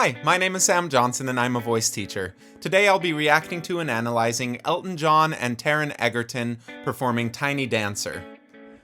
Hi, my name is Sam Johnson and I'm a voice teacher. Today I'll be reacting to and analyzing Elton John and Taron Egerton performing Tiny Dancer.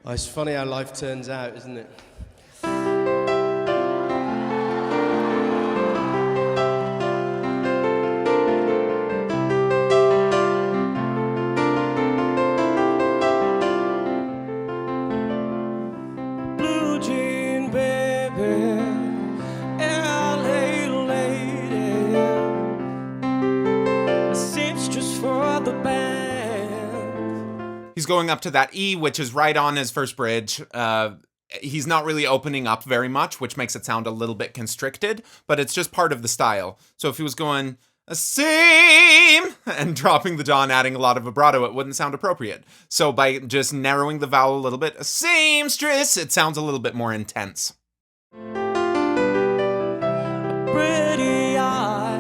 Oh, it's funny how life turns out, isn't it? Blue jean baby, LA lady, a seamstress for the band. He's going up to that E, which is right on his first bridge. He's not really opening up very much, which makes it sound a little bit constricted, but it's just part of the style. So if he was going a seam and dropping the jaw and adding a lot of vibrato, it wouldn't sound appropriate. So by just narrowing the vowel a little bit, a seamstress, it sounds a little bit more intense. Pretty eye,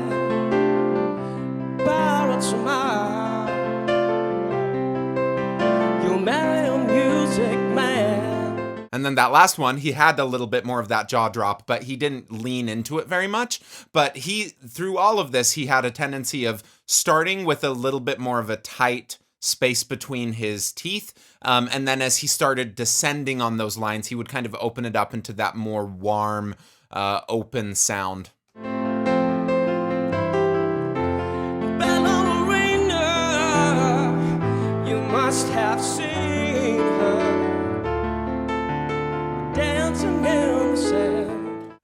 borrowed smile. You'll marry a music man. And then that last one, he had a little bit more of that jaw drop, but he didn't lean into it very much. But through all of this, he had a tendency of starting with a little bit more of a tight space between his teeth. And then as he started descending on those lines, he would kind of open it up into that more warm, open sound. Ballerina, you must have seen her dancing in the sand.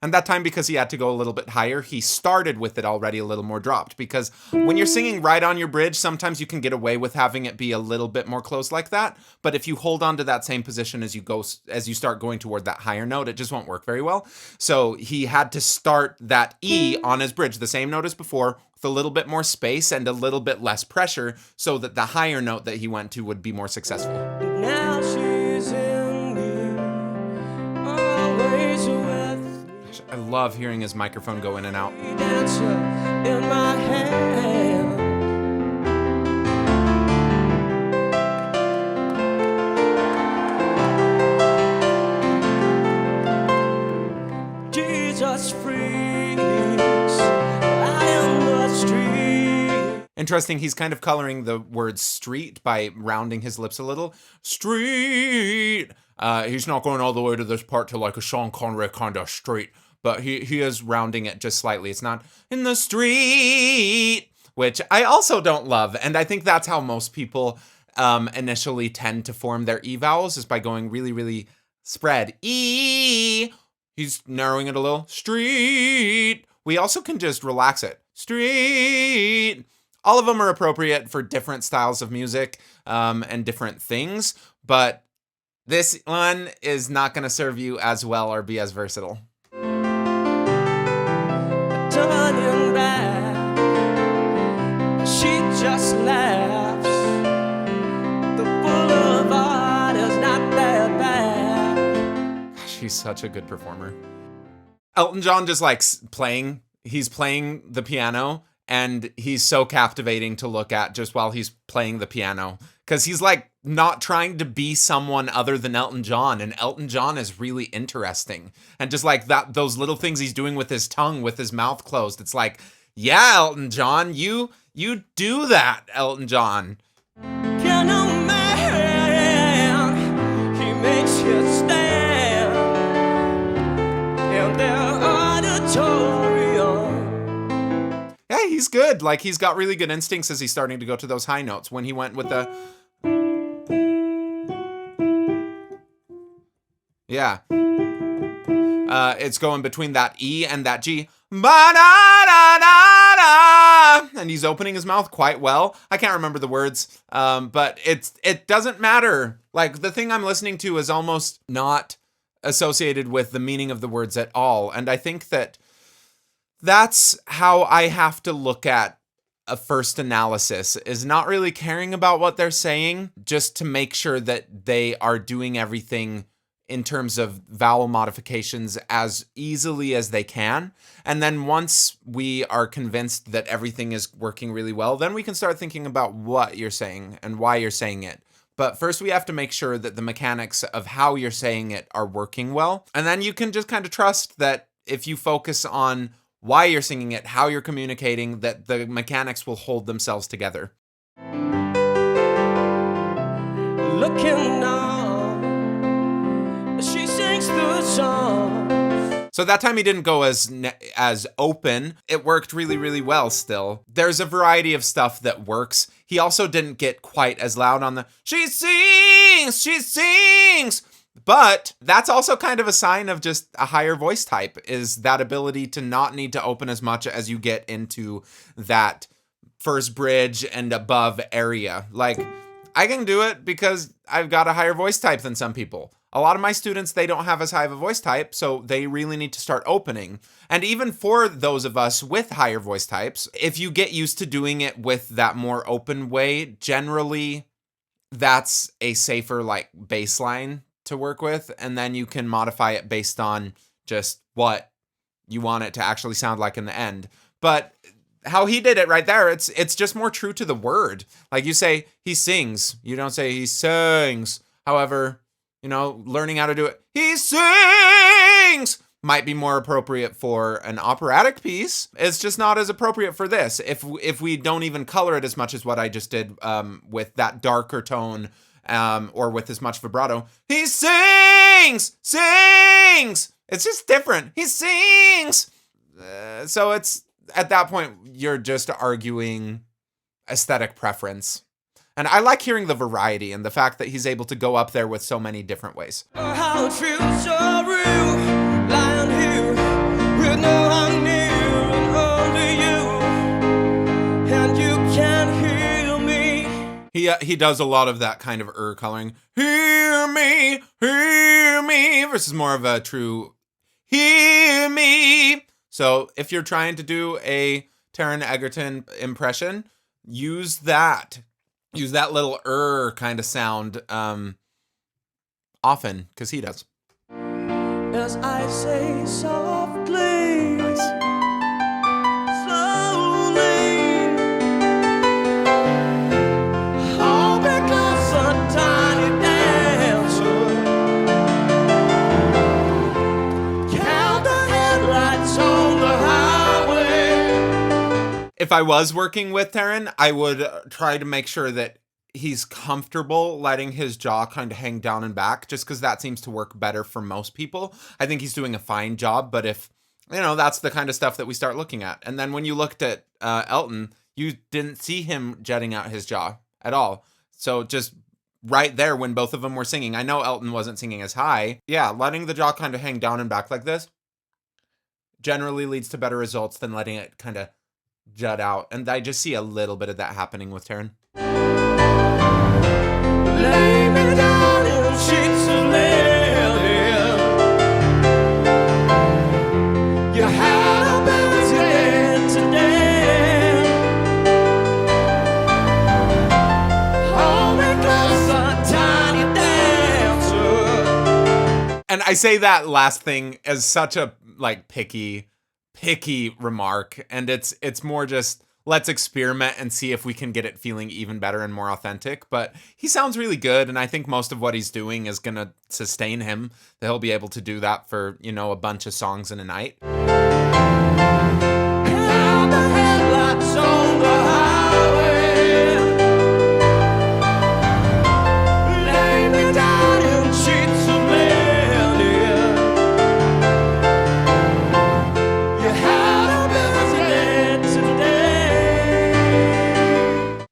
And that time, because he had to go a little bit higher, he started with it already a little more dropped. Because when you're singing right on your bridge, sometimes you can get away with having it be a little bit more close like that. But if you hold on to that same position as you start going toward that higher note, it just won't work very well. So he had to start that E on his bridge, the same note as before, with a little bit more space and a little bit less pressure, so that the higher note that he went to would be more successful. Now she's in me, always with I love hearing his microphone go in and out. me, dancer in my hand. Jesus freaks, I am the street. Interesting, he's kind of coloring the word street by rounding his lips a little. Street! He's not going all the way to this part to like a Sean Connery kind of street, but he is rounding it just slightly. It's not in the street, which I also don't love. And I think that's how most people initially tend to form their E vowels, is by going really, really spread. E! He's narrowing it a little. Street! We also can just relax it. Street! All of them are appropriate for different styles of music and different things, but this one is not going to serve you as well or be as versatile. Turning back, she just laughs. The boulevard is not that bad. She's such a good performer. Elton John just likes playing. He's playing the piano, and he's so captivating to look at just while he's playing the piano. Because he's like not trying to be someone other than Elton John. And Elton John is really interesting. And just like that, those little things he's doing with his tongue, with his mouth closed. It's like, yeah, Elton John, you do that, Elton John. Can a man, he makes you stand in their auditorium. Yeah, he's good. Like, he's got really good instincts as he's starting to go to those high notes. When he went with the... Yeah. It's going between that E and that G. Ba-da-da-da-da. And he's opening his mouth quite well. I can't remember the words, but it doesn't matter. Like, the thing I'm listening to is almost not associated with the meaning of the words at all. And I think that's how I have to look at a first analysis, is not really caring about what they're saying, just to make sure that they are doing everything in terms of vowel modifications as easily as they can. And then once we are convinced that everything is working really well, then we can start thinking about what you're saying and why you're saying it. But first we have to make sure that the mechanics of how you're saying it are working well. And then you can just kind of trust that if you focus on why you're singing it, how you're communicating, that the mechanics will hold themselves together. Looking on, she sings the song. So that time he didn't go as open. It worked really, really well still. There's a variety of stuff that works. He also didn't get quite as loud on the, she sings. But that's also kind of a sign of just a higher voice type, is that ability to not need to open as much as you get into that first bridge and above area. Like, I can do it because I've got a higher voice type than some people. A lot of my students, they don't have as high of a voice type, so they really need to start opening. And even for those of us with higher voice types, if you get used to doing it with that more open way, generally that's a safer like baseline to work with, and then you can modify it based on just what you want it to actually sound like in the end. But how he did it right there, it's just more true to the word. Like you say, he sings. You don't say he sings. However, learning how to do it, he sings, might be more appropriate for an operatic piece. It's just not as appropriate for this. If we don't even color it as much as what I just did with that darker tone, or with as much vibrato, he sings. It's just different. He sings. So it's, at that point, you're just arguing aesthetic preference. And I like hearing the variety and the fact that he's able to go up there with so many different ways. Oh, how it feels so real, lying here with no one near and only you, and you can't hear me. He does a lot of that kind of coloring. Hear me, versus more of a true hear me. So if you're trying to do a Taron Egerton impression, use that little kind of sound often, because he does. As I say softly, Nice. slowly, all because a tiny dancer count the headlights on the highway. If I was working with Taron, I would try to make sure that he's comfortable letting his jaw kind of hang down and back, just because that seems to work better for most people. I think he's doing a fine job, but if, that's the kind of stuff that we start looking at. And then when you looked at Elton, you didn't see him jetting out his jaw at all. So just right there when both of them were singing, I know Elton wasn't singing as high. Yeah, letting the jaw kind of hang down and back like this generally leads to better results than letting it kind of jut out. And I just see a little bit of that happening with Taron. Lay me down in sheets of linen. You had a busy day today. Hold me close, a tiny dancer. And I say that last thing as such a picky remark, and it's more just, let's experiment and see if we can get it feeling even better and more authentic. But he sounds really good, and I think most of what he's doing is going to sustain him. That he'll be able to do that for, a bunch of songs in a night. Count the headlights on the highway. Lay me down in sheets of linen. You had a busy day today.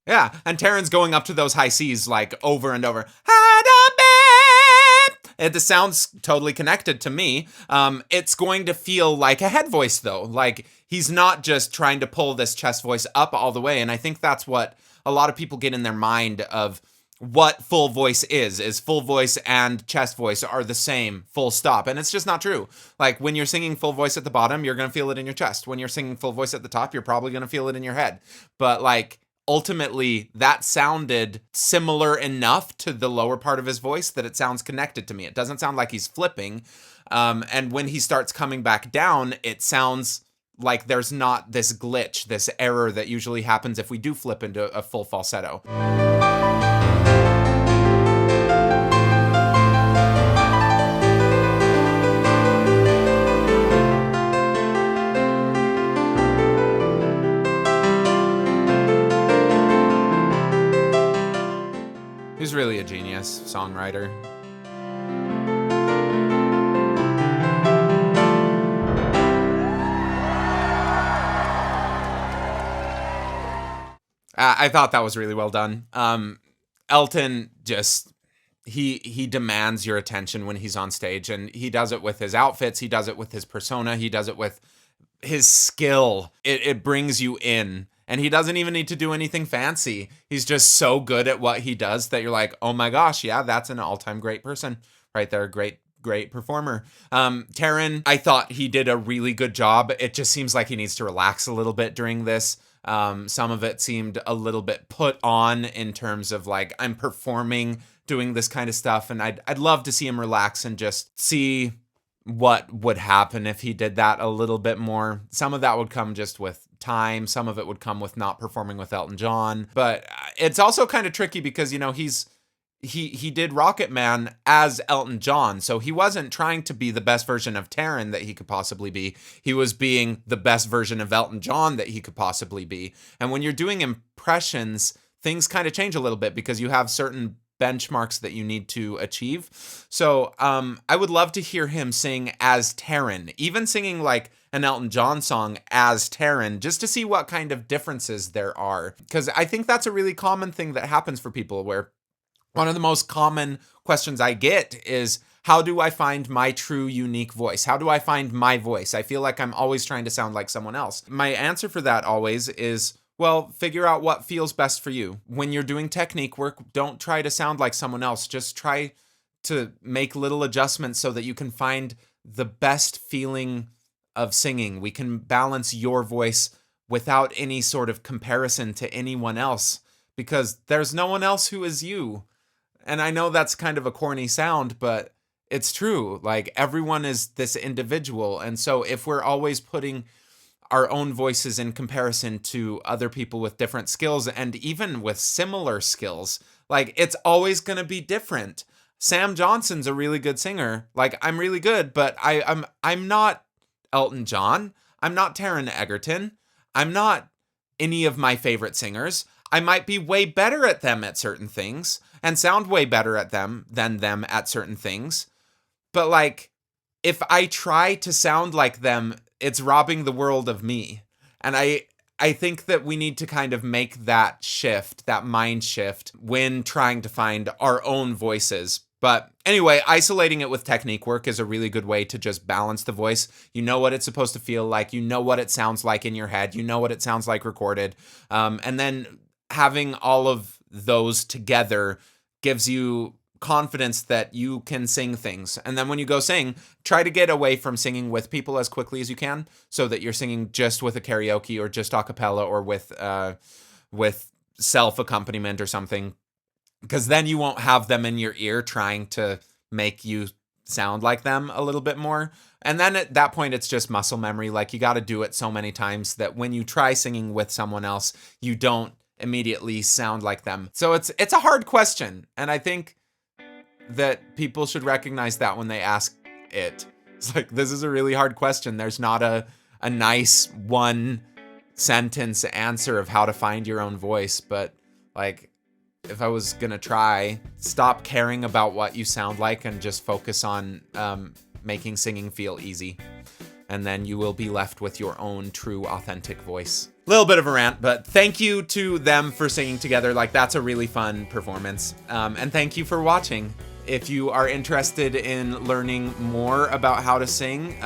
Yeah, and Taron's going up to those high C's over and over. It sounds totally connected to me. It's going to feel like a head voice, though. Like, he's not just trying to pull this chest voice up all the way. And I think that's what a lot of people get in their mind of what full voice is full voice and chest voice are the same, full stop. And it's just not true. Like, when you're singing full voice at the bottom, you're going to feel it in your chest. When you're singing full voice at the top, you're probably going to feel it in your head. But ultimately, that sounded similar enough to the lower part of his voice that it sounds connected to me. It doesn't sound like he's flipping. And when he starts coming back down, it sounds like there's not this glitch, this error that usually happens if we do flip into a full falsetto. really a genius songwriter. I thought that was really well done. Elton just he demands your attention when he's on stage, and he does it with his outfits, he does it with his persona, he does it with his skill. It brings you in, and he doesn't even need to do anything fancy. He's just so good at what he does that you're like, oh my gosh, yeah, that's an all-time great person right there. Great performer. Taron, I thought he did a really good job. It just seems like he needs to relax a little bit during this. Some of it seemed a little bit put on in terms of like, I'm performing, doing this kind of stuff, and I'd love to see him relax and just see what would happen if he did that a little bit more. Some of that would come just with time. Some of it would come with not performing with Elton John. But it's also kind of tricky because, you know, he did Rocket Man as Elton John, so he wasn't trying to be the best version of Taron that he could possibly be. He was being the best version of Elton John that he could possibly be. And when you're doing impressions, things kind of change a little bit because you have certain benchmarks that you need to achieve. So I would love to hear him sing as Taron, even singing like an Elton John song as Taron, just to see what kind of differences there are. Because I think that's a really common thing that happens for people, where one of the most common questions I get is, how do I find my true unique voice? How do I find my voice? I feel like I'm always trying to sound like someone else. My answer for that always is, well, figure out what feels best for you. When you're doing technique work, don't try to sound like someone else. Just try to make little adjustments so that you can find the best feeling of singing. We can balance your voice without any sort of comparison to anyone else, because there's no one else who is you. And I know that's kind of a corny sound, but it's true. Like, everyone is this individual. And so if we're always putting our own voices in comparison to other people with different skills, and even with similar skills, like, it's always going to be different. Sam Johnson's a really good singer. Like, I'm really good, but I'm not Elton John. I'm not Taron Egerton. I'm not any of my favorite singers. I might be way better at them at certain things and sound way better at them than them at certain things. But like, if I try to sound like them, it's robbing the world of me. And I think that we need to kind of make that shift, that mind shift, when trying to find our own voices. But anyway, isolating it with technique work is a really good way to just balance the voice. You know what it's supposed to feel like. You know what it sounds like in your head. You know what it sounds like recorded. And then having all of those together gives you confidence that you can sing things. And then when you go sing, try to get away from singing with people as quickly as you can, so that you're singing just with a karaoke or just a cappella or with self accompaniment or something, because then you won't have them in your ear trying to make you sound like them a little bit more. And then at that point, it's just muscle memory. Like, you got to do it so many times that when you try singing with someone else, you don't immediately sound like them. So it's a hard question, and I think that people should recognize that when they ask it. It's like, this is a really hard question. There's not a nice one sentence answer of how to find your own voice. But like, if I was gonna try, stop caring about what you sound like and just focus on making singing feel easy. And then you will be left with your own true, authentic voice. Little bit of a rant, but thank you to them for singing together. Like, that's a really fun performance. And thank you for watching. If you are interested in learning more about how to sing,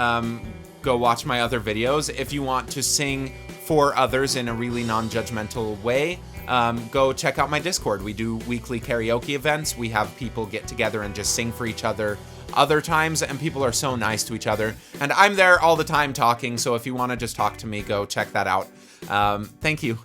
go watch my other videos. If you want to sing for others in a really non-judgmental way, go check out my Discord. We do weekly karaoke events. We have people get together and just sing for each other other times, and people are so nice to each other. And I'm there all the time talking, so if you want to just talk to me, go check that out. Thank you.